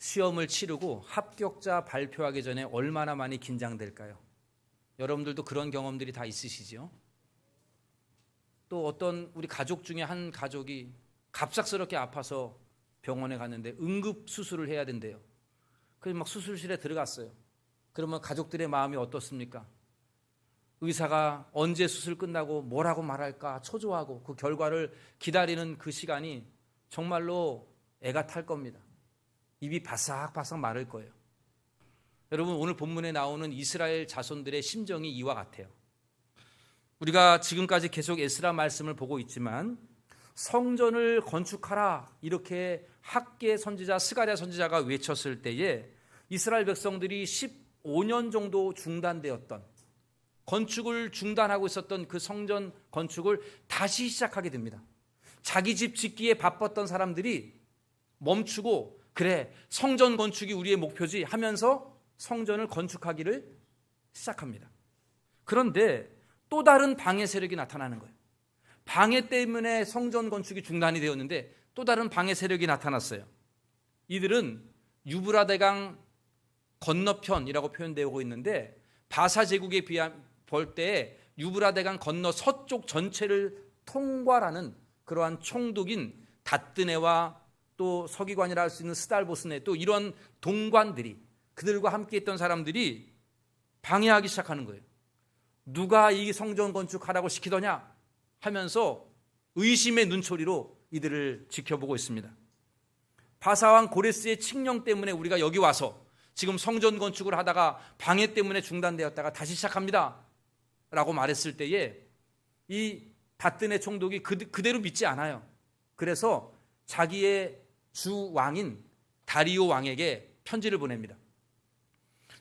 시험을 치르고 합격자 발표하기 전에 얼마나 많이 긴장될까요? 여러분들도 그런 경험들이 다 있으시죠? 또 어떤 우리 가족 중에 한 가족이 갑작스럽게 아파서 병원에 갔는데 응급 수술을 해야 된대요. 그래서 막 수술실에 들어갔어요. 그러면 가족들의 마음이 어떻습니까? 의사가 언제 수술 끝나고 뭐라고 말할까 초조하고 그 결과를 기다리는 그 시간이 정말로 애가 탈 겁니다. 입이 바싹바싹 마를 거예요. 여러분, 오늘 본문에 나오는 이스라엘 자손들의 심정이 이와 같아요. 우리가 지금까지 계속 에스라 말씀을 보고 있지만 성전을 건축하라 이렇게 학계 선지자 스가랴 선지자가 외쳤을 때에 이스라엘 백성들이 15년 정도 중단되었던, 건축을 중단하고 있었던 그 성전 건축을 다시 시작하게 됩니다. 자기 집 짓기에 바빴던 사람들이 멈추고 그래, 성전 건축이 우리의 목표지 하면서 성전을 건축하기를 시작합니다. 그런데 또 다른 방해 세력이 나타나는 거예요. 방해 때문에 성전 건축이 중단이 되었는데 또 다른 방해 세력이 나타났어요. 이들은 유브라데강 건너편이라고 표현되고 있는데 바사 제국에 볼 때 유브라데강 건너 서쪽 전체를 통괄하는 그러한 총독인 다뜨네와 또 서기관이라 할 수 있는 스달보스네, 또 이런 동관들이, 그들과 함께 있던 사람들이 방해하기 시작하는 거예요. 누가 이 성전 건축하라고 시키더냐 하면서 의심의 눈초리로 이들을 지켜보고 있습니다. 바사왕 고레스의 칙령 때문에 우리가 여기 와서 지금 성전 건축을 하다가 방해 때문에 중단되었다가 다시 시작합니다 라고 말했을 때에 이 다뜨네 총독이 그대로 믿지 않아요. 그래서 자기의 주 왕인 다리오 왕에게 편지를 보냅니다.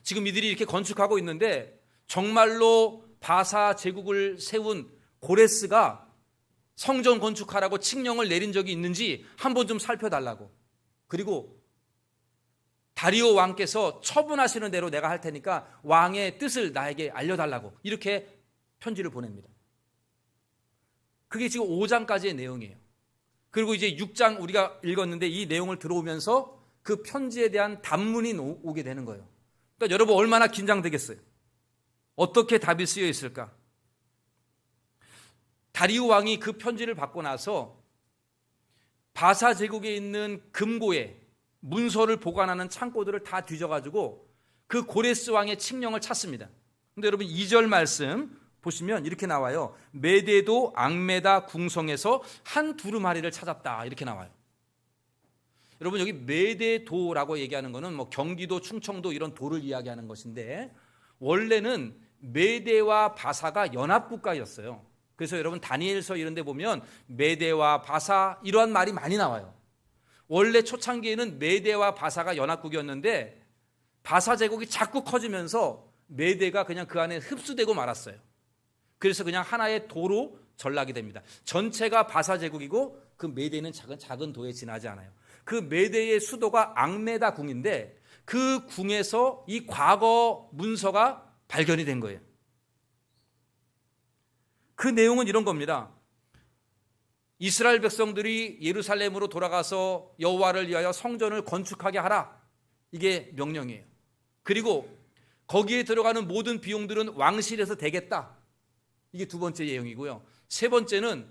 지금 이들이 이렇게 건축하고 있는데 정말로 바사 제국을 세운 고레스가 성전 건축하라고 칙령을 내린 적이 있는지 한번 좀 살펴달라고, 그리고 다리오 왕께서 처분하시는 대로 내가 할 테니까 왕의 뜻을 나에게 알려달라고 이렇게 편지를 보냅니다. 그게 지금 5장까지의 내용이에요. 그리고 이제 6장 우리가 읽었는데 이 내용을 들어오면서 그 편지에 대한 답문이 오게 되는 거예요. 그러니까 여러분 얼마나 긴장되겠어요? 어떻게 답이 쓰여 있을까? 다리오 왕이 그 편지를 받고 나서 바사 제국에 있는 금고에 문서를 보관하는 창고들을 다 뒤져가지고 그 고레스 왕의 칙령을 찾습니다. 그런데 여러분 2절 말씀 보시면 이렇게 나와요. 메데도 앙메다 궁성에서 한 두루마리를 찾았다 이렇게 나와요. 여러분 여기 메데도라고 얘기하는 것은 뭐 경기도, 충청도 이런 도를 이야기하는 것인데 원래는 메데와 바사가 연합국가였어요. 그래서 여러분 다니엘서 이런 데 보면 메데와 바사 이러한 말이 많이 나와요. 원래 초창기에는 메데와 바사가 연합국이었는데 바사 제국이 자꾸 커지면서 메데가 그냥 그 안에 흡수되고 말았어요. 그래서 그냥 하나의 도로 전락이 됩니다. 전체가 바사 제국이고 그 메데는 작은 도에 지나지 않아요. 그 메데의 수도가 앙메다 궁인데 그 궁에서 이 과거 문서가 발견이 된 거예요. 그 내용은 이런 겁니다. 이스라엘 백성들이 예루살렘으로 돌아가서 여호와를 위하여 성전을 건축하게 하라. 이게 명령이에요. 그리고 거기에 들어가는 모든 비용들은 왕실에서 대겠다. 이게 두 번째 내용이고요. 세 번째는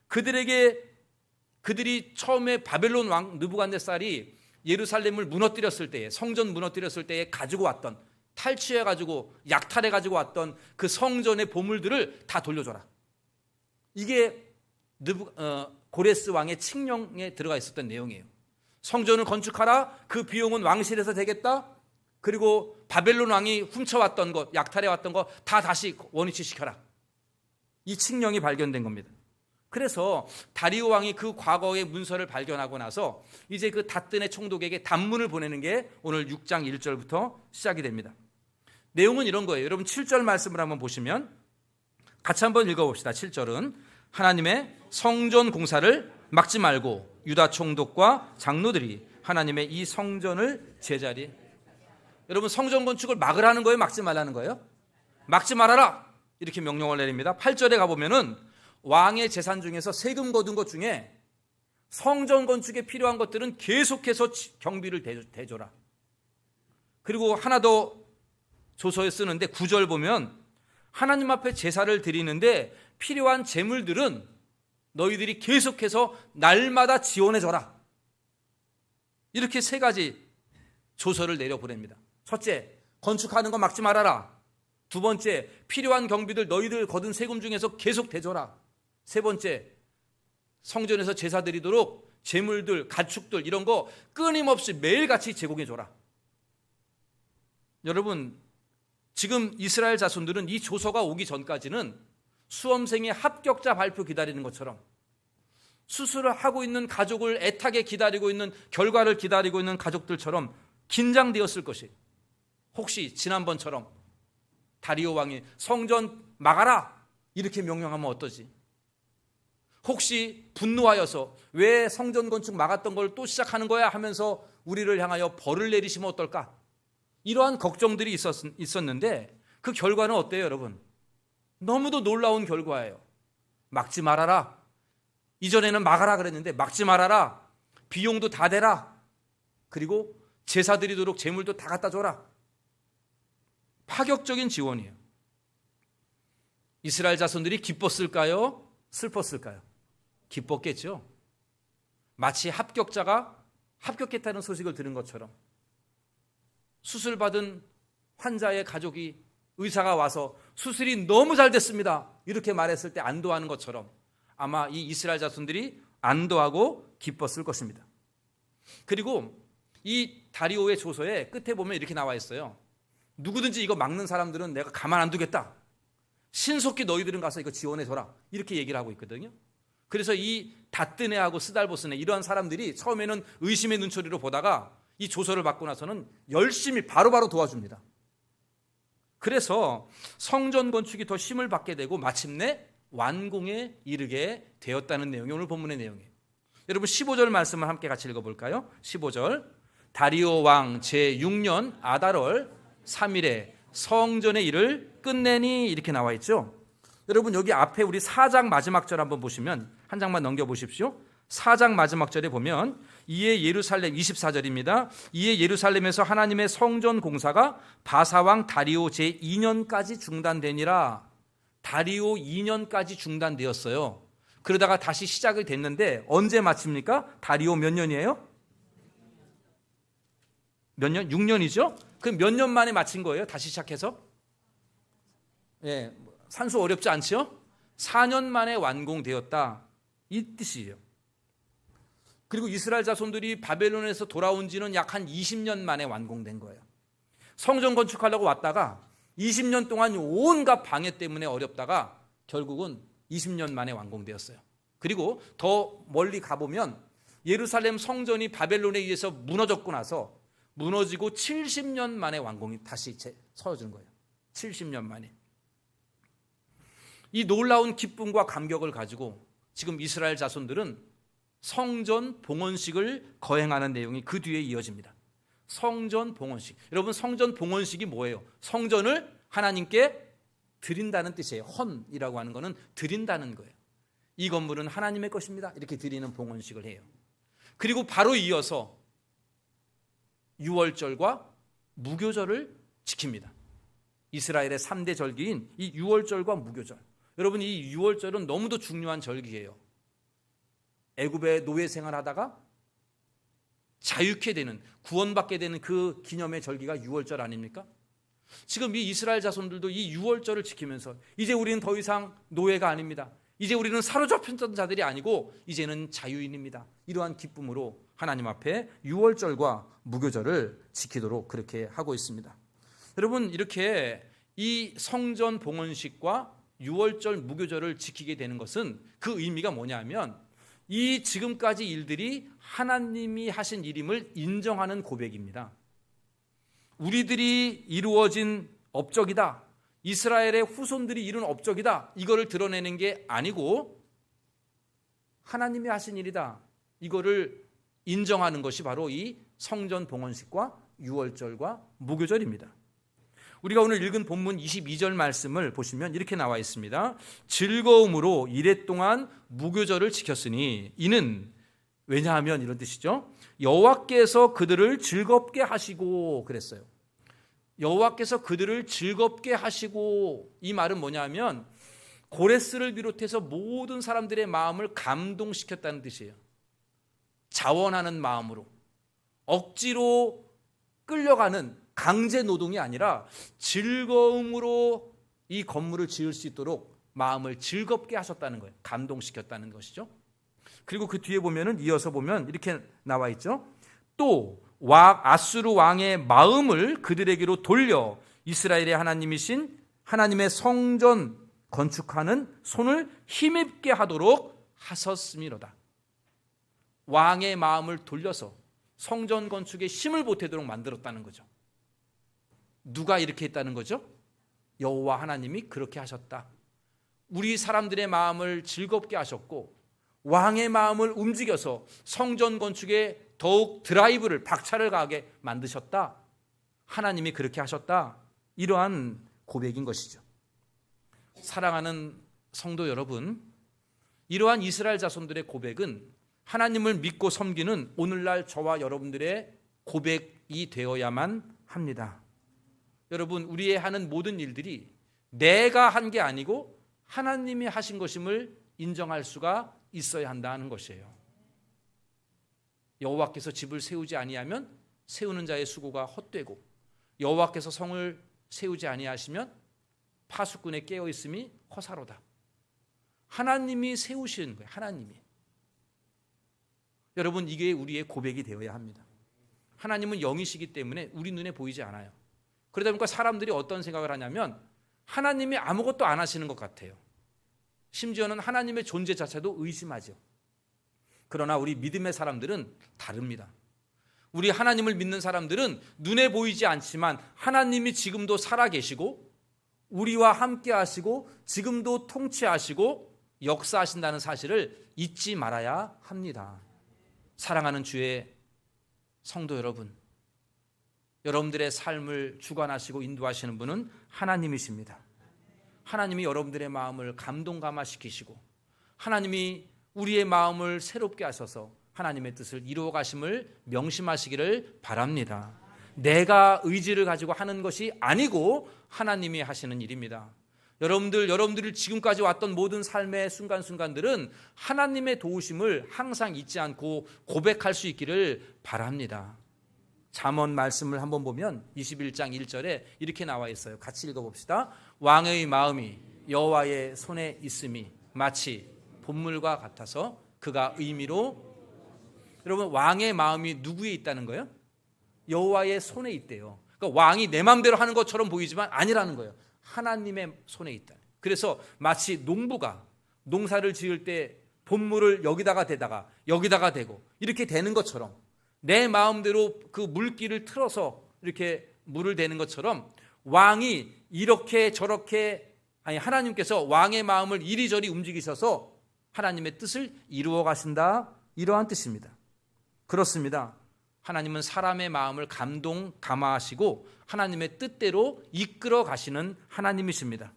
그들이 처음에 바벨론 왕 느부갓네살이 예루살렘을 무너뜨렸을 때에, 성전 무너뜨렸을 때에 가지고 왔던, 탈취해가지고 약탈해가지고 왔던 그 성전의 보물들을 다 돌려줘라. 이게 고레스 왕의 칙령에 들어가 있었던 내용이에요. 성전을 건축하라. 그 비용은 왕실에서 되겠다. 그리고 바벨론 왕이 훔쳐왔던 것, 약탈해왔던 것 다 다시 원위치시켜라. 이 칙령이 발견된 겁니다. 그래서 다리오 왕이 그 과거의 문서를 발견하고 나서 이제 그 다뜨네 총독에게 단문을 보내는 게 오늘 6장 1절부터 시작이 됩니다. 내용은 이런 거예요. 여러분 7절 말씀을 한번 보시면 같이 한번 읽어봅시다. 7절은 하나님의 성전 공사를 막지 말고 유다 총독과 장로들이 하나님의 이 성전을 제자리. 여러분 성전 건축을 막으라는 거예요? 막지 말라는 거예요? 막지 말아라 이렇게 명령을 내립니다. 8절에 가보면은 왕의 재산 중에서 세금 거둔 것 중에 성전 건축에 필요한 것들은 계속해서 경비를 대줘라. 그리고 하나 더 조서에 쓰는데 9절 보면 하나님 앞에 제사를 드리는데 필요한 제물들은 너희들이 계속해서 날마다 지원해줘라. 이렇게 세 가지 조서를 내려보냅니다. 첫째, 건축하는 거 막지 말아라. 두 번째, 필요한 경비들 너희들 거둔 세금 중에서 계속 대줘라. 세 번째, 성전에서 제사 드리도록 제물들, 가축들 이런 거 끊임없이 매일같이 제공해줘라. 여러분, 지금 이스라엘 자손들은 이 조서가 오기 전까지는 수험생의 합격자 발표 기다리는 것처럼, 수술을 하고 있는 가족을 애타게 기다리고 있는, 결과를 기다리고 있는 가족들처럼 긴장되었을 것이, 혹시 지난번처럼 다리오 왕이 성전 막아라 이렇게 명령하면 어떠지? 혹시 분노하여서 왜 성전 건축 막았던 걸 또 시작하는 거야 하면서 우리를 향하여 벌을 내리시면 어떨까? 이러한 걱정들이 있었는데 그 결과는 어때요, 여러분? 너무도 놀라운 결과예요. 막지 말아라. 이전에는 막아라 그랬는데 막지 말아라. 비용도 다 대라. 그리고 제사 드리도록 제물도 다 갖다 줘라. 파격적인 지원이에요. 이스라엘 자손들이 기뻤을까요? 슬펐을까요? 기뻤겠죠. 마치 합격자가 합격했다는 소식을 들은 것처럼, 수술받은 환자의 가족이 의사가 와서 수술이 너무 잘 됐습니다 이렇게 말했을 때 안도하는 것처럼 아마 이 이스라엘 자손들이 안도하고 기뻤을 것입니다. 그리고 이 다리오의 조서에 끝에 보면 이렇게 나와 있어요. 누구든지 이거 막는 사람들은 내가 가만 안 두겠다. 신속히 너희들은 가서 이거 지원해줘라. 이렇게 얘기를 하고 있거든요. 그래서 이 다뜨네하고 스달보스네 이러한 사람들이 처음에는 의심의 눈초리로 보다가 이 조서를 받고 나서는 열심히 바로바로 도와줍니다. 그래서 성전 건축이 더 힘을 받게 되고 마침내 완공에 이르게 되었다는 내용이 오늘 본문의 내용이에요. 여러분 15절 말씀을 함께 같이 읽어볼까요? 15절, 다리오 왕 제6년 아달월 3일에 성전의 일을 끝내니 이렇게 나와 있죠. 여러분 여기 앞에 우리 4장 마지막 절 한번 보시면, 한 장만 넘겨보십시오. 4장 마지막 절에 보면 이에 예루살렘, 24절입니다. 이에 예루살렘에서 하나님의 성전 공사가 바사왕 다리오 제2년까지 중단되니라. 다리오 2년까지 중단되었어요. 그러다가 다시 시작이 됐는데 언제 마칩니까? 다리오 몇 년이에요? 몇 년? 6년이죠? 그럼 몇 년 만에 마친 거예요? 다시 시작해서? 예, 산수 어렵지 않죠? 4년 만에 완공되었다 이 뜻이에요. 그리고 이스라엘 자손들이 바벨론에서 돌아온 지는 약 한 20년 만에 완공된 거예요. 성전 건축하려고 왔다가 20년 동안 온갖 방해 때문에 어렵다가 결국은 20년 만에 완공되었어요. 그리고 더 멀리 가보면 예루살렘 성전이 바벨론에 의해서 무너졌고 나서 무너지고 70년 만에 완공이 다시 서어진 거예요. 70년 만에. 이 놀라운 기쁨과 감격을 가지고 지금 이스라엘 자손들은 성전 봉헌식을 거행하는 내용이 그 뒤에 이어집니다. 성전 봉헌식. 여러분 성전 봉헌식이 뭐예요? 성전을 하나님께 드린다는 뜻이에요. 헌이라고 하는 것은 드린다는 거예요. 이 건물은 하나님의 것입니다. 이렇게 드리는 봉헌식을 해요. 그리고 바로 이어서 유월절과 무교절을 지킵니다. 이스라엘의 3대 절기인 이 유월절과 무교절. 여러분 이 유월절은 너무도 중요한 절기예요. 애굽의 노예 생활하다가 자유케 되는, 구원받게 되는 그 기념의 절기가 유월절 아닙니까? 지금 이 이스라엘 자손들도 이 유월절을 지키면서 이제 우리는 더 이상 노예가 아닙니다. 이제 우리는 사로잡혔던 자들이 아니고 이제는 자유인입니다. 이러한 기쁨으로 하나님 앞에 유월절과 무교절을 지키도록 그렇게 하고 있습니다. 여러분 이렇게 이 성전 봉헌식과 유월절 무교절을 지키게 되는 것은 그 의미가 뭐냐면 이 지금까지 일들이 하나님이 하신 일임을 인정하는 고백입니다. 우리들이 이루어진 업적이다. 이스라엘의 후손들이 이룬 업적이다. 이거를 드러내는 게 아니고 하나님이 하신 일이다. 이거를 인정하는 것이 바로 이 성전 봉헌식과 유월절과 무교절입니다. 우리가 오늘 읽은 본문 22절 말씀을 보시면 이렇게 나와 있습니다. 즐거움으로 이랫동안 무교절을 지켰으니 이는 왜냐하면 이런 뜻이죠. 여호와께서 그들을 즐겁게 하시고 그랬어요. 여호와께서 그들을 즐겁게 하시고, 이 말은 뭐냐면 고레스를 비롯해서 모든 사람들의 마음을 감동시켰다는 뜻이에요. 자원하는 마음으로, 억지로 끌려가는 강제 노동이 아니라 즐거움으로 이 건물을 지을 수 있도록 마음을 즐겁게 하셨다는 거예요. 감동시켰다는 것이죠. 그리고 그 뒤에 보면은, 이어서 보면 이렇게 나와 있죠. 또 아수르 왕의 마음을 그들에게로 돌려 이스라엘의 하나님이신 하나님의 성전 건축하는 손을 힘입게 하도록 하셨음이로다. 왕의 마음을 돌려서 성전 건축에 힘을 보태도록 만들었다는 거죠. 누가 이렇게 했다는 거죠? 여호와 하나님이 그렇게 하셨다. 우리 사람들의 마음을 즐겁게 하셨고, 왕의 마음을 움직여서 성전 건축에 더욱 드라이브를, 박차를 가하게 만드셨다. 하나님이 그렇게 하셨다. 이러한 고백인 것이죠. 사랑하는 성도 여러분, 이러한 이스라엘 자손들의 고백은 하나님을 믿고 섬기는 오늘날 저와 여러분들의 고백이 되어야만 합니다. 여러분, 우리의 하는 모든 일들이 내가 한 게 아니고 하나님이 하신 것임을 인정할 수가 있어야 한다는 것이에요. 여호와께서 집을 세우지 아니하면 세우는 자의 수고가 헛되고, 여호와께서 성을 세우지 아니하시면 파수꾼에 깨어 있음이 허사로다. 하나님이 세우시는 거예요. 하나님이. 여러분, 이게 우리의 고백이 되어야 합니다. 하나님은 영이시기 때문에 우리 눈에 보이지 않아요. 그러다 보니까 사람들이 어떤 생각을 하냐면 하나님이 아무것도 안 하시는 것 같아요. 심지어는 하나님의 존재 자체도 의심하죠. 그러나 우리 믿음의 사람들은 다릅니다. 우리 하나님을 믿는 사람들은 눈에 보이지 않지만 하나님이 지금도 살아계시고 우리와 함께 하시고 지금도 통치하시고 역사하신다는 사실을 잊지 말아야 합니다. 사랑하는 주의 성도 여러분, 여러분들의 삶을 주관하시고 인도하시는 분은 하나님이십니다. 하나님이 여러분들의 마음을 감동감화시키시고 하나님이 우리의 마음을 새롭게 하셔서 하나님의 뜻을 이루어 가심을 명심하시기를 바랍니다. 내가 의지를 가지고 하는 것이 아니고 하나님이 하시는 일입니다. 여러분들이 지금까지 왔던 모든 삶의 순간순간들은 하나님의 도우심을 항상 잊지 않고 고백할 수 있기를 바랍니다. 잠언 말씀을 한번 보면 21장 1절에 이렇게 나와 있어요. 같이 읽어봅시다. 왕의 마음이 여호와의 손에 있음이 마치 봇물과 같아서 그가 의미로. 여러분, 왕의 마음이 누구에 있다는 거예요? 여호와의 손에 있대요. 그러니까 왕이 내 마음대로 하는 것처럼 보이지만 아니라는 거예요. 하나님의 손에 있다. 그래서 마치 농부가 농사를 지을 때 봇물을 여기다가 대다가 여기다가 대고 이렇게 되는 것처럼 내 마음대로 그 물기를 틀어서 이렇게 물을 대는 것처럼 왕이 이렇게 저렇게, 아니 하나님께서 왕의 마음을 이리저리 움직이셔서 하나님의 뜻을 이루어 가신다, 이러한 뜻입니다. 그렇습니다. 하나님은 사람의 마음을 감화하시고 하나님의 뜻대로 이끌어 가시는 하나님이십니다.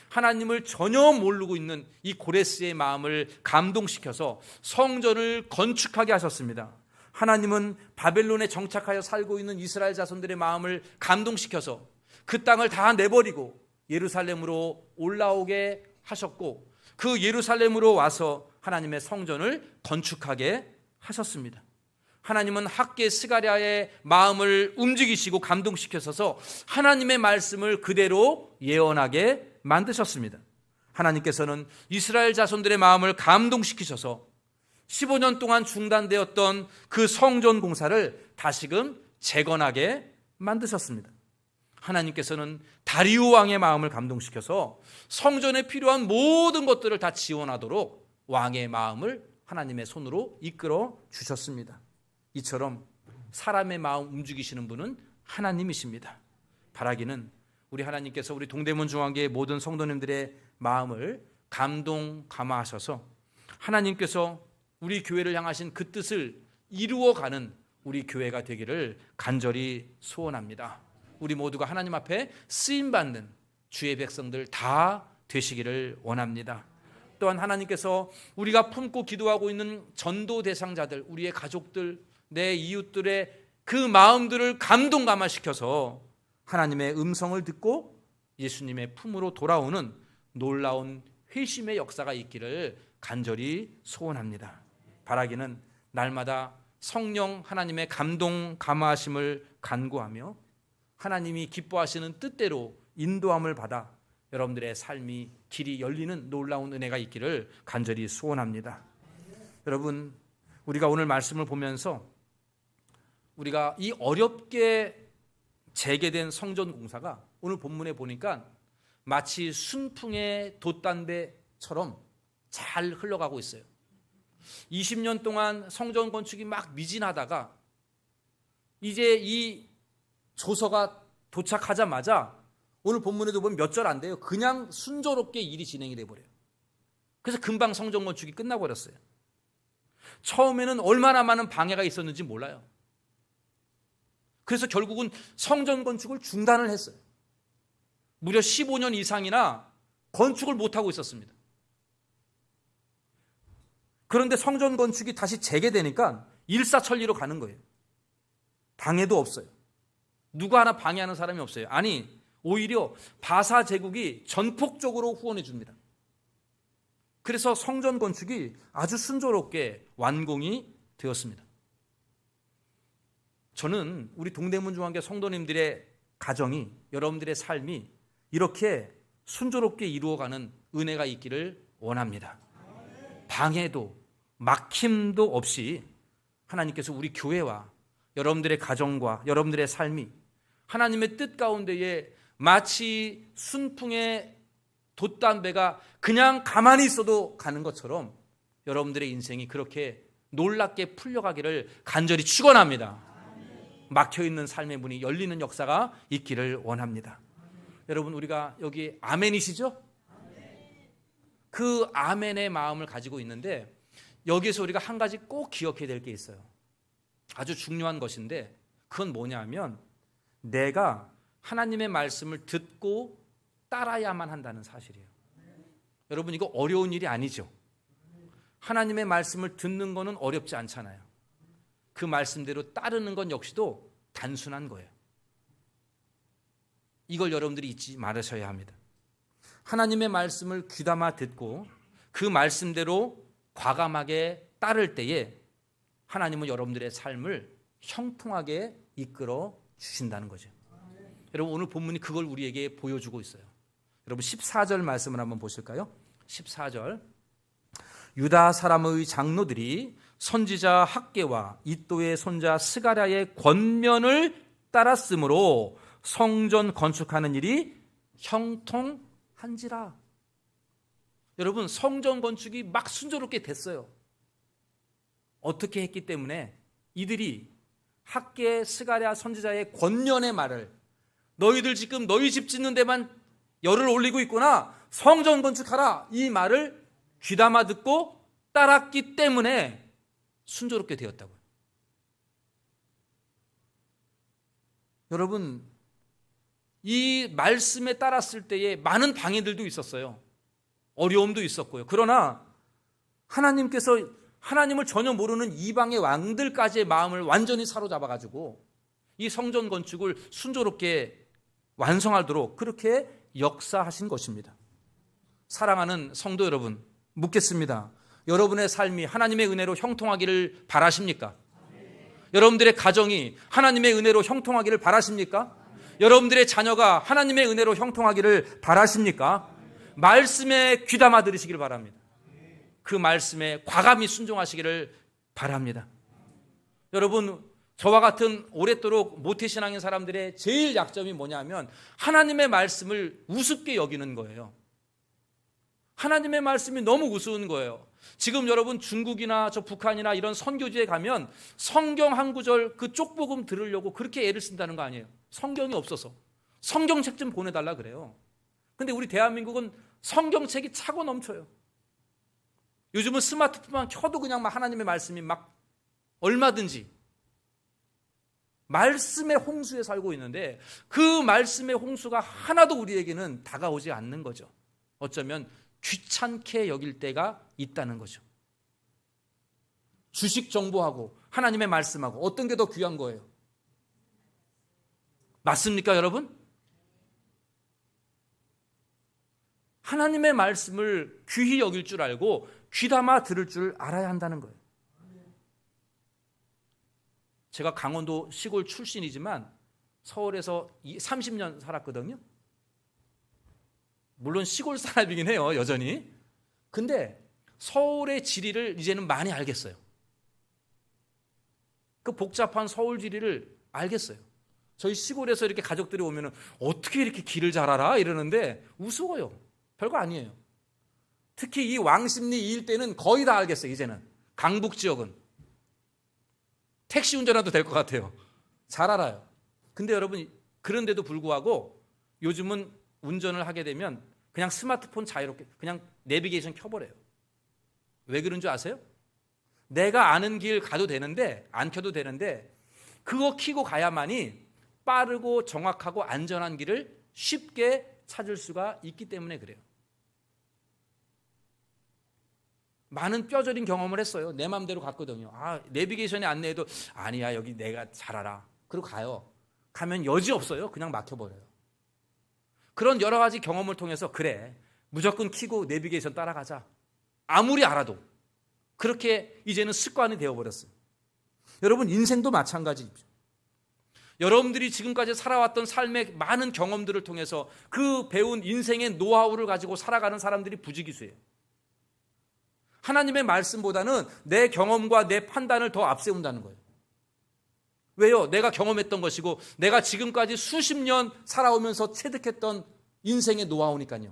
하나님을 전혀 모르고 있는 이 고레스의 마음을 감동시켜서 성전을 건축하게 하셨습니다. 하나님은 바벨론에 정착하여 살고 있는 이스라엘 자손들의 마음을 감동시켜서 그 땅을 다 내버리고 예루살렘으로 올라오게 하셨고, 그 예루살렘으로 와서 하나님의 성전을 건축하게 하셨습니다. 하나님은 학개 스가랴의 마음을 움직이시고 감동시켜서 하나님의 말씀을 그대로 예언하게 만드셨습니다. 하나님께서는 이스라엘 자손들의 마음을 감동시키셔서 15년 동안 중단되었던 그 성전 공사를 다시금 재건하게 만드셨습니다. 하나님께서는 다리우 왕의 마음을 감동시켜서 성전에 필요한 모든 것들을 다 지원하도록 왕의 마음을 하나님의 손으로 이끌어 주셨습니다. 이처럼 사람의 마음 움직이시는 분은 하나님이십니다. 바라기는 우리 하나님께서 우리 동대문 중앙교회 모든 성도님들의 마음을 감동감화하셔서 하나님께서 우리 교회를 향하신 그 뜻을 이루어가는 우리 교회가 되기를 간절히 소원합니다. 우리 모두가 하나님 앞에 쓰임받는 주의 백성들 다 되시기를 원합니다. 또한 하나님께서 우리가 품고 기도하고 있는 전도 대상자들, 우리의 가족들, 내 이웃들의 그 마음들을 감동감화시켜서 하나님의 음성을 듣고 예수님의 품으로 돌아오는 놀라운 회심의 역사가 있기를 간절히 소원합니다. 바라기는 날마다 성령 하나님의 감동 감화하심을 간구하며 하나님이 기뻐하시는 뜻대로 인도함을 받아 여러분들의 삶이 길이 열리는 놀라운 은혜가 있기를 간절히 소원합니다. 여러분, 우리가 오늘 말씀을 보면서 우리가 이 어렵게 재개된 성전 공사가 오늘 본문에 보니까 마치 순풍의 돛담배처럼 잘 흘러가고 있어요. 20년 동안 성전 건축이 막 미진하다가 이제 이 조서가 도착하자마자 오늘 본문에도 보면 몇 절 안 돼요. 그냥 순조롭게 일이 진행이 돼버려요. 그래서 금방 성전 건축이 끝나버렸어요. 처음에는 얼마나 많은 방해가 있었는지 몰라요. 그래서 결국은 성전 건축을 중단을 했어요. 무려 15년 이상이나 건축을 못하고 있었습니다. 그런데 성전 건축이 다시 재개되니까 일사천리로 가는 거예요. 방해도 없어요. 누가 하나 방해하는 사람이 없어요. 아니, 오히려 바사 제국이 전폭적으로 후원해 줍니다. 그래서 성전 건축이 아주 순조롭게 완공이 되었습니다. 저는 우리 동대문 중앙교 성도님들의 가정이, 여러분들의 삶이 이렇게 순조롭게 이루어가는 은혜가 있기를 원합니다. 방해도 막힘도 없이 하나님께서 우리 교회와 여러분들의 가정과 여러분들의 삶이 하나님의 뜻 가운데에 마치 순풍의 돛담배가 그냥 가만히 있어도 가는 것처럼 여러분들의 인생이 그렇게 놀랍게 풀려가기를 간절히 축원합니다. 막혀있는 삶의 문이 열리는 역사가 있기를 원합니다. 여러분, 우리가 여기 아멘이시죠? 그 아멘의 마음을 가지고 있는데 여기에서 우리가 한 가지 꼭 기억해야 될 게 있어요. 아주 중요한 것인데 그건 뭐냐면 내가 하나님의 말씀을 듣고 따라야만 한다는 사실이에요. 여러분, 이거 어려운 일이 아니죠. 하나님의 말씀을 듣는 거는 어렵지 않잖아요. 그 말씀대로 따르는 건 역시도 단순한 거예요. 이걸 여러분들이 잊지 말으셔야 합니다. 하나님의 말씀을 귀담아 듣고 그 말씀대로 과감하게 따를 때에 하나님은 여러분들의 삶을 형통하게 이끌어 주신다는 거죠. 여러분, 오늘 본문이 그걸 우리에게 보여주고 있어요. 여러분, 14절 말씀을 한번 보실까요? 14절. 유다 사람의 장로들이 선지자 학개와 이도의 손자 스가랴의 권면을 따랐으므로 성전 건축하는 일이 형통한지라. 여러분, 성전 건축이 막 순조롭게 됐어요. 어떻게 했기 때문에 이들이 학개, 스가랴 선지자의 권면의 말을, 너희들 지금 너희 집 짓는 데만 열을 올리고 있구나, 성전 건축하라, 이 말을 귀담아 듣고 따랐기 때문에 순조롭게 되었다고요. 여러분, 이 말씀에 따랐을 때에 많은 방해들도 있었어요. 어려움도 있었고요. 그러나 하나님을 전혀 모르는 이방의 왕들까지의 마음을 완전히 사로잡아가지고 이 성전 건축을 순조롭게 완성하도록 그렇게 역사하신 것입니다. 사랑하는 성도 여러분, 묻겠습니다. 여러분의 삶이 하나님의 은혜로 형통하기를 바라십니까? 여러분들의 가정이 하나님의 은혜로 형통하기를 바라십니까? 여러분들의 자녀가 하나님의 은혜로 형통하기를 바라십니까? 말씀에 귀담아 들으시기를 바랍니다. 그 말씀에 과감히 순종하시기를 바랍니다. 여러분, 저와 같은 오랫도록 모태신앙인 사람들의 제일 약점이 뭐냐면 하나님의 말씀을 우습게 여기는 거예요. 하나님의 말씀이 너무 우스운 거예요. 지금 여러분 중국이나 저 북한이나 이런 선교지에 가면 성경 한 구절 그 쪽복음 들으려고 그렇게 애를 쓴다는 거 아니에요. 성경이 없어서 성경책 좀 보내달라 그래요. 근데 우리 대한민국은 성경책이 차고 넘쳐요. 요즘은 스마트폰만 켜도 그냥 막 하나님의 말씀이 막 얼마든지 말씀의 홍수에 살고 있는데 그 말씀의 홍수가 하나도 우리에게는 다가오지 않는 거죠. 어쩌면 귀찮게 여길 때가 있다는 거죠. 주식 정보하고 하나님의 말씀하고 어떤 게 더 귀한 거예요? 맞습니까, 여러분? 하나님의 말씀을 귀히 여길 줄 알고 귀담아 들을 줄 알아야 한다는 거예요. 제가 강원도 시골 출신이지만 서울에서 30년 살았거든요. 물론 시골 사람이긴 해요, 여전히. 근데 서울의 지리를 이제는 많이 알겠어요. 그 복잡한 서울 지리를 알겠어요. 저희 시골에서 이렇게 가족들이 오면 어떻게 이렇게 길을 잘 알아? 이러는데 우스워요. 별거 아니에요. 특히 이 왕십리 이 일대는 거의 다 알겠어요. 이제는 강북 지역은 택시 운전해도 될 것 같아요. 잘 알아요. 근데 여러분, 그런데도 불구하고 요즘은 운전을 하게 되면 그냥 스마트폰 자유롭게 그냥 내비게이션 켜버려요. 왜 그런 줄 아세요? 내가 아는 길 가도 되는데, 안 켜도 되는데 그거 켜고 가야만이 빠르고 정확하고 안전한 길을 쉽게 찾을 수가 있기 때문에 그래요. 많은 뼈저린 경험을 했어요. 내 마음대로 갔거든요. 내비게이션에 안내해도 아니야, 여기 내가 잘 알아. 그리고 가요. 가면 여지 없어요. 그냥 막혀버려요. 그런 여러 가지 경험을 통해서 그래, 무조건 켜고 내비게이션 따라가자. 아무리 알아도. 그렇게 이제는 습관이 되어버렸어요. 여러분, 인생도 마찬가지입니다. 여러분들이 지금까지 살아왔던 삶의 많은 경험들을 통해서 그 배운 인생의 노하우를 가지고 살아가는 사람들이 부지기수예요. 하나님의 말씀보다는 내 경험과 내 판단을 더 앞세운다는 거예요. 왜요? 내가 경험했던 것이고 내가 지금까지 수십 년 살아오면서 체득했던 인생의 노하우니까요.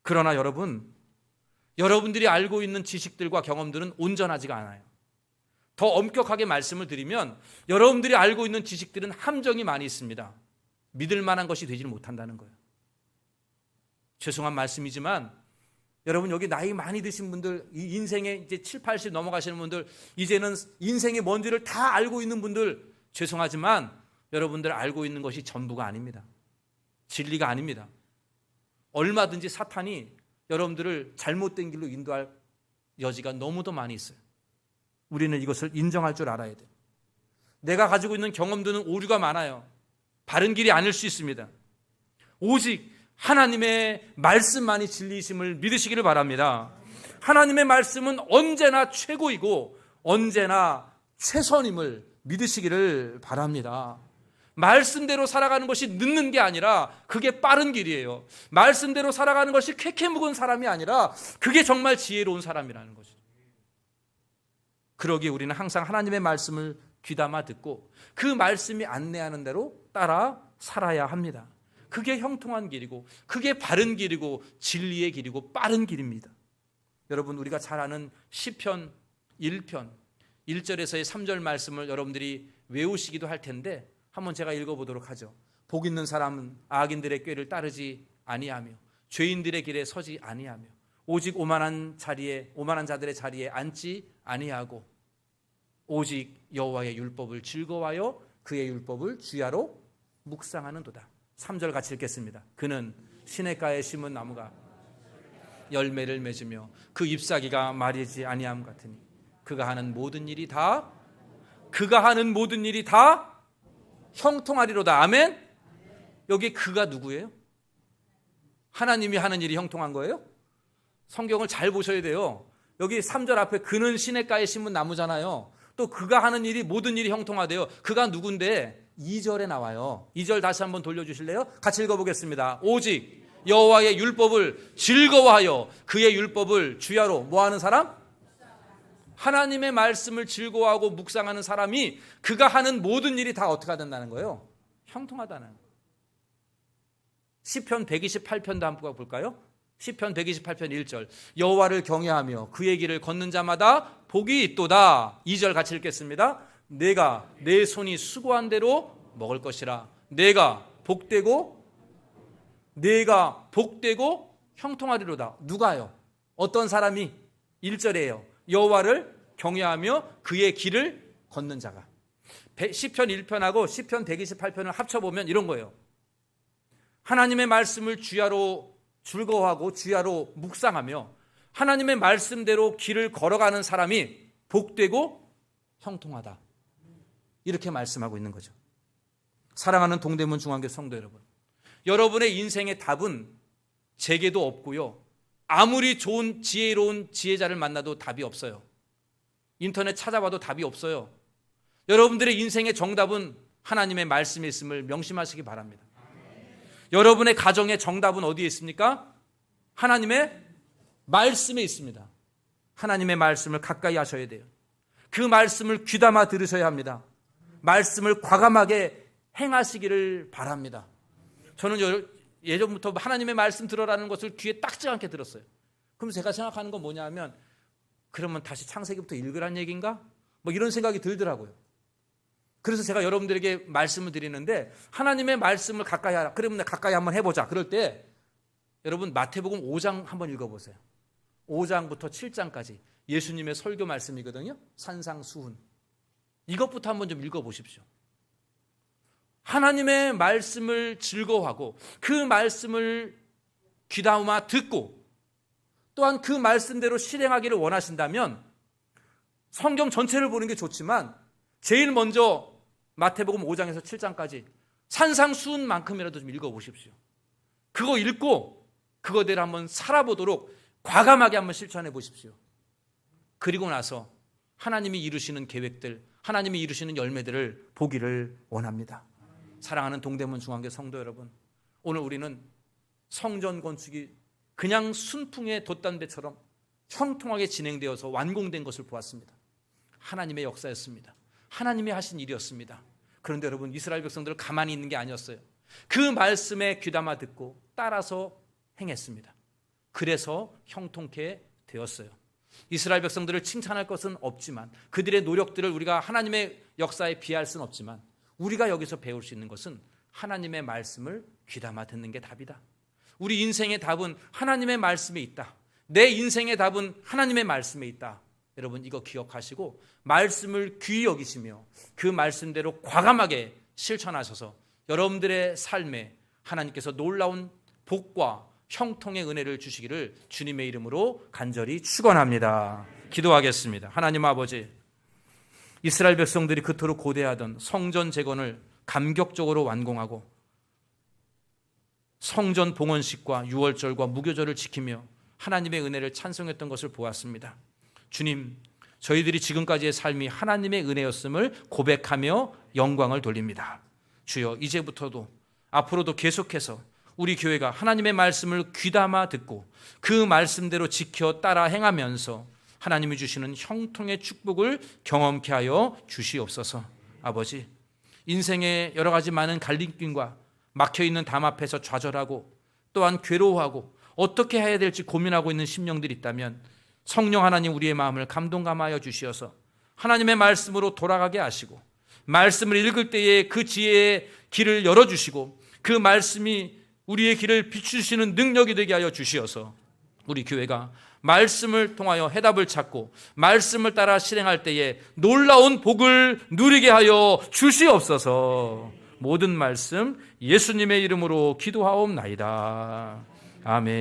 그러나 여러분들이 알고 있는 지식들과 경험들은 온전하지가 않아요. 더 엄격하게 말씀을 드리면 여러분들이 알고 있는 지식들은 함정이 많이 있습니다. 믿을 만한 것이 되지 못한다는 거예요. 죄송한 말씀이지만 여러분, 여기 나이 많이 드신 분들, 이 인생에 이제 7, 80 넘어가시는 분들, 이제는 인생의 뭔지를 다 알고 있는 분들, 죄송하지만 여러분들 알고 있는 것이 전부가 아닙니다. 진리가 아닙니다. 얼마든지 사탄이 여러분들을 잘못된 길로 인도할 여지가 너무도 많이 있어요. 우리는 이것을 인정할 줄 알아야 돼요. 내가 가지고 있는 경험들은 오류가 많아요. 바른 길이 아닐 수 있습니다. 오직 하나님의 말씀만이 진리이심을 믿으시기를 바랍니다. 하나님의 말씀은 언제나 최고이고 언제나 최선임을 믿으시기를 바랍니다. 말씀대로 살아가는 것이 늦는 게 아니라 그게 빠른 길이에요. 말씀대로 살아가는 것이 쾌쾌 묵은 사람이 아니라 그게 정말 지혜로운 사람이라는 거죠. 그러기에 우리는 항상 하나님의 말씀을 귀담아 듣고 그 말씀이 안내하는 대로 따라 살아야 합니다. 그게 형통한 길이고 그게 바른 길이고 진리의 길이고 빠른 길입니다. 여러분, 우리가 잘 아는 시편 1편 1절에서의 3절 말씀을 여러분들이 외우시기도 할 텐데 한번 제가 읽어보도록 하죠. 복 있는 사람은 악인들의 꾀를 따르지 아니하며 죄인들의 길에 서지 아니하며 오직 오만한 자들의 자리에 앉지 아니하고 오직 여호와의 율법을 즐거워하여 그의 율법을 주야로 묵상하는도다. 3절 같이 읽겠습니다. 그는 시냇가에 심은 나무가 열매를 맺으며 그 잎사귀가 마르지 아니함 같으니 그가 하는 모든 일이 다 형통하리로다. 아멘. 여기 그가 누구예요? 하나님이 하는 일이 형통한 거예요? 성경을 잘 보셔야 돼요. 여기 3절 앞에 그는 시냇가에 심은 나무잖아요. 또 그가 하는 일이 모든 일이 형통하대요. 그가 누군데? 2절에 나와요. 2절 다시 한번 돌려주실래요? 같이 읽어보겠습니다. 오직 여호와의 율법을 즐거워하여 그의 율법을 주야로 뭐하는 사람? 하나님의 말씀을 즐거워하고 묵상하는 사람이 그가 하는 모든 일이 다 어떻게 된다는 거예요? 형통하다는 거예요. 시편 128편도 한번 볼까요? 시편 128편 1절 여호와를 경외하며 그의 길을 걷는 자마다 복이 있도다. 2절 같이 읽겠습니다. 내가 내 손이 수고한 대로 먹을 것이라. 내가 복되고 형통하리로다. 누가요? 어떤 사람이? 1절이에요. 여호와를 경외하며 그의 길을 걷는 자가. 시편 1편하고 시편 128편을 합쳐보면 이런 거예요. 하나님의 말씀을 주야로 즐거워하고 주야로 묵상하며 하나님의 말씀대로 길을 걸어가는 사람이 복되고 형통하다. 이렇게 말씀하고 있는 거죠. 사랑하는 동대문 중앙교 성도 여러분, 여러분의 인생의 답은 제게도 없고요, 아무리 좋은 지혜로운 지혜자를 만나도 답이 없어요. 인터넷 찾아봐도 답이 없어요. 여러분들의 인생의 정답은 하나님의 말씀에 있음을 명심하시기 바랍니다. 여러분의 가정의 정답은 어디에 있습니까? 하나님의 말씀에 있습니다. 하나님의 말씀을 가까이 하셔야 돼요. 그 말씀을 귀담아 들으셔야 합니다. 말씀을 과감하게 행하시기를 바랍니다. 저는 예전부터 하나님의 말씀 들어라는 것을 귀에 딱지 않게 들었어요. 그럼 제가 생각하는 건 뭐냐 하면, 그러면 다시 창세기부터 읽으란 얘기인가? 뭐 이런 생각이 들더라고요. 그래서 제가 여러분들에게 말씀을 드리는데, 하나님의 말씀을 가까이 하라. 그러면 가까이 한번 해보자. 그럴 때 여러분 마태복음 5장 한번 읽어보세요. 5장부터 7장까지 예수님의 설교 말씀이거든요. 산상수훈. 이것부터 한번 좀 읽어보십시오. 하나님의 말씀을 즐거워하고 그 말씀을 귀담아 듣고 또한 그 말씀대로 실행하기를 원하신다면 성경 전체를 보는 게 좋지만 제일 먼저 마태복음 5장에서 7장까지 산상수훈만큼이라도 좀 읽어보십시오. 그거 읽고 그거대로 한번 살아보도록 과감하게 한번 실천해 보십시오. 그리고 나서 하나님이 이루시는 계획들, 하나님이 이루시는 열매들을 보기를 원합니다. 사랑하는 동대문 중앙교 성도 여러분, 오늘 우리는 성전 건축이 그냥 순풍에 돛단 배처럼 형통하게 진행되어서 완공된 것을 보았습니다. 하나님의 역사였습니다. 하나님이 하신 일이었습니다. 그런데 여러분, 이스라엘 백성들은 가만히 있는 게 아니었어요. 그 말씀에 귀담아 듣고 따라서 행했습니다. 그래서 형통케 되었어요. 이스라엘 백성들을 칭찬할 것은 없지만, 그들의 노력들을 우리가 하나님의 역사에 비할 수는 없지만, 우리가 여기서 배울 수 있는 것은 하나님의 말씀을 귀담아 듣는 게 답이다. 우리 인생의 답은 하나님의 말씀에 있다. 내 인생의 답은 하나님의 말씀에 있다. 여러분, 이거 기억하시고 말씀을 귀히 여기시며 그 말씀대로 과감하게 실천하셔서 여러분들의 삶에 하나님께서 놀라운 복과 형통의 은혜를 주시기를 주님의 이름으로 간절히 축원합니다. 기도하겠습니다. 하나님 아버지, 이스라엘 백성들이 그토록 고대하던 성전 재건을 감격적으로 완공하고 성전 봉헌식과 유월절과 무교절을 지키며 하나님의 은혜를 찬송했던 것을 보았습니다. 주님, 저희들이 지금까지의 삶이 하나님의 은혜였음을 고백하며 영광을 돌립니다. 주여, 이제부터도 앞으로도 계속해서 우리 교회가 하나님의 말씀을 귀담아 듣고 그 말씀대로 지켜 따라 행하면서 하나님이 주시는 형통의 축복을 경험케 하여 주시옵소서. 아버지, 인생의 여러 가지 많은 갈림길과 막혀있는 담 앞에서 좌절하고 또한 괴로워하고 어떻게 해야 될지 고민하고 있는 심령들이 있다면 성령 하나님, 우리의 마음을 감동감하여 주시어서 하나님의 말씀으로 돌아가게 하시고 말씀을 읽을 때에 그 지혜의 길을 열어주시고 그 말씀이 우리의 길을 비추시는 능력이 되게 하여 주시어서 우리 교회가 말씀을 통하여 해답을 찾고 말씀을 따라 실행할 때에 놀라운 복을 누리게 하여 주시옵소서. 모든 말씀 예수님의 이름으로 기도하옵나이다. 아멘.